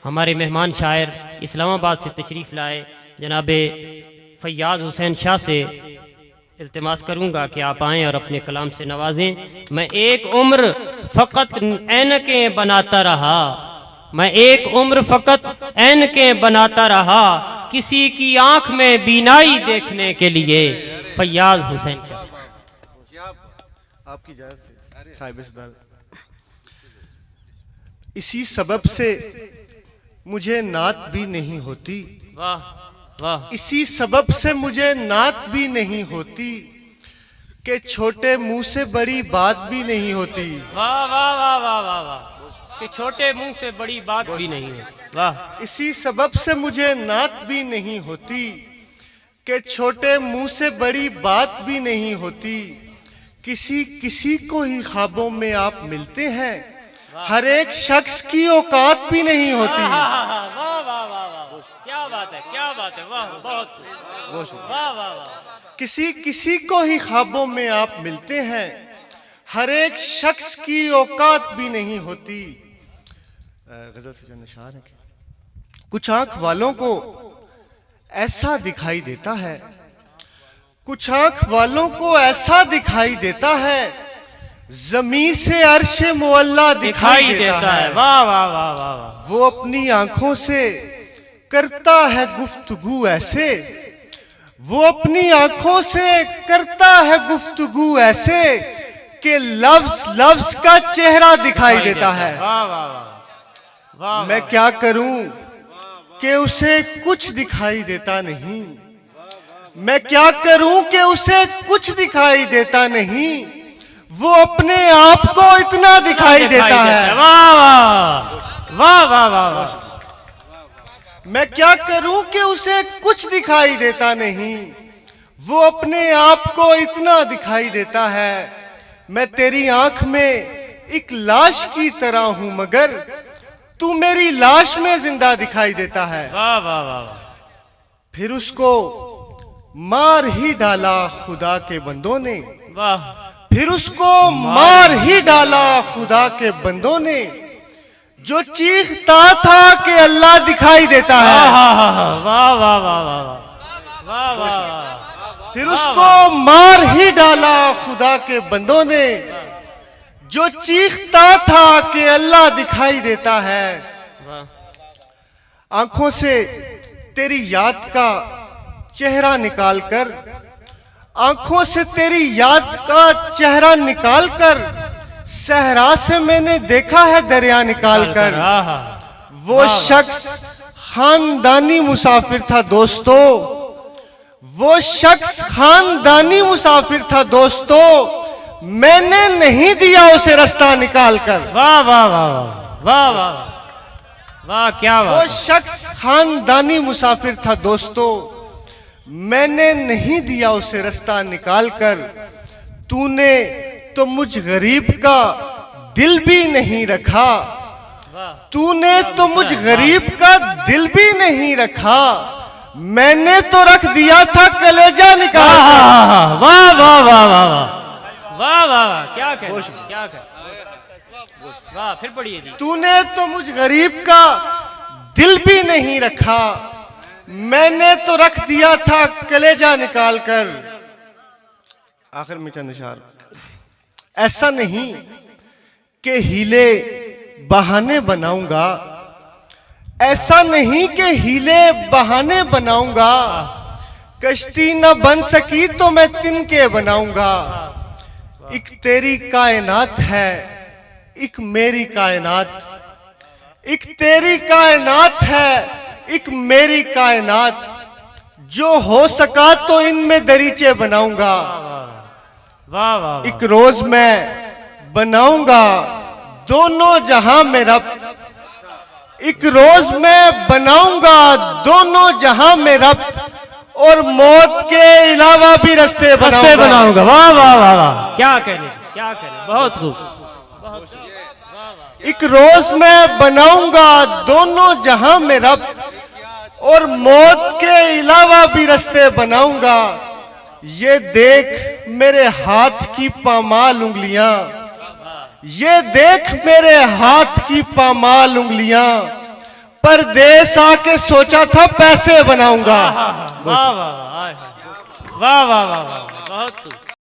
हमारे मेहमान शायर इस्लामाबाद से तशरीफ़ लाए जनाब फैयाज़ हुसैन शाह से इल्तिमास करूँगा कि आप आएँ और अपने कलाम से नवाजें। मैं एक उम्र फ़कत ऐनकें बनाता रहा, मैं एक उम्र फ़कत ऐनकें बनाता रहा, किसी की आँख में बीनाई देखने के लिए। फैयाज़ हुसैन शाह। आपकी इजाज़त से साहिब सदार। इसी सबब से मुझे नात भी नहीं होती, वाह वाह। इसी सबब से मुझे नात भी नहीं होती, कि छोटे मुंह से बड़ी बात भी नहीं होती। वाह वाह वाह वाह वाह वाह, कि छोटे मुंह से बड़ी बात भी नहीं होती। वाह। इसी सबब से मुझे नात भी नहीं होती, कि छोटे मुंह से बड़ी बात भी नहीं होती, किसी किसी को ही ख्वाबों में आप मिलते हैं, हर एक शख्स की औकात भी नहीं होती। वाह वाह वाह वाह, क्या बात है, क्या बात है, वाह बहुत वाह वाह वाह। किसी किसी को ही ख्वाबों में आप मिलते हैं, हर एक शख्स की औकात भी नहीं होती। गजल से जो नशार है, कुछ आंख वालों को ऐसा दिखाई देता है, कुछ आंख वालों को ऐसा दिखाई देता है, ज़मीन से अर्शे मुअल्ला दिखाई देता है। वाह वाह वाह वाह वाह। वो अपनी आंखों से करता है गुफ्तगू ऐसे, वो अपनी आंखों से करता है गुफ्तगू ऐसे, कि लफ्ज लफ्ज का चेहरा दिखाई देता है। वाह वाह वाह। मैं क्या करूं कि उसे कुछ दिखाई देता नहीं, मैं क्या करूं कि उसे कुछ दिखाई देता नहीं, वो अपने आप को इतना दिखाई देता है। वाह वाह वाह वाह वाह। मैं क्या करूं कि उसे कुछ दिखाई देता नहीं, वो अपने आप को इतना दिखाई देता है। मैं तेरी आंख में एक लाश की तरह हूं, मगर तू मेरी लाश में जिंदा दिखाई देता है। वाह वाह वाह। फिर उसको मार ही डाला खुदा के बंदों ने, वाह। फिर उसको मार ही डाला खुदा के बंदों ने, जो चीखता था कि अल्लाह दिखाई देता है। वाह वाह वाह वाह वाह वाह। फिर उसको मार ही डाला खुदा के बंदों ने, जो चीखता था कि अल्लाह दिखाई देता है। आंखों से तेरी याद का चेहरा निकाल कर, आंखों से तेरी याद का चेहरा निकाल कर, सहरा से मैंने देखा है दरिया निकाल कर। वो शख्स खानदानी मुसाफिर था दोस्तों, वो शख्स खानदानी मुसाफिर था दोस्तों, मैंने नहीं दिया उसे रास्ता निकाल कर। वाह वाह वाह वाह वाह वाह, क्या बात। वो शख्स खानदानी मुसाफिर था दोस्तों, मैंने नहीं दिया उसे रास्ता निकाल कर। तूने तो मुझ गरीब का दिल भी नहीं रखा, तूने तो मुझ गरीब का दिल भी नहीं रखा, मैंने तो रख दिया था कलेजा निकाल कर। वाह वाह वाह वाह वाह वाह, क्या कह, क्या कह, वाह। फिर पढ़िए जी। तूने तो मुझ गरीब का दिल भी नहीं रखा, मैंने तो रख दिया था कलेजा निकाल कर। आखिर में चंद इशार। ऐसा नहीं कि हीले बहाने बनाऊंगा, ऐसा नहीं कि हीले बहाने बनाऊंगा, कश्ती न बन सकी तो मैं तिनके बनाऊंगा। एक तेरी कायनात है, एक मेरी कायनात, एक तेरी कायनात है, एक मेरी कायनात, जो हो सका तो इनमें दरीचे बनाऊंगा। वाह वाह। एक रोज मैं बनाऊंगा दोनों जहां में रब्त, एक रोज मैं बनाऊंगा दोनों जहां में रब्त, और मौत के अलावा भी रास्ते बनाऊंगा। वाह वाह वाह वाह, क्या कहने, क्या कहने, बहुत खूब, बहुत खूब। एक रोज मैं बनाऊंगा दोनों जहां में रब्त, और मौत के अलावा भी रास्ते बनाऊंगा। ये देख मेरे हाथ की पामाल उंगलियां, ये देख मेरे हाथ की पामाल उंगलियां, परदेस आके सोचा था पैसे बनाऊंगा। वाह वाह वाह वाह वाह वाह वाह, बहुत खूब।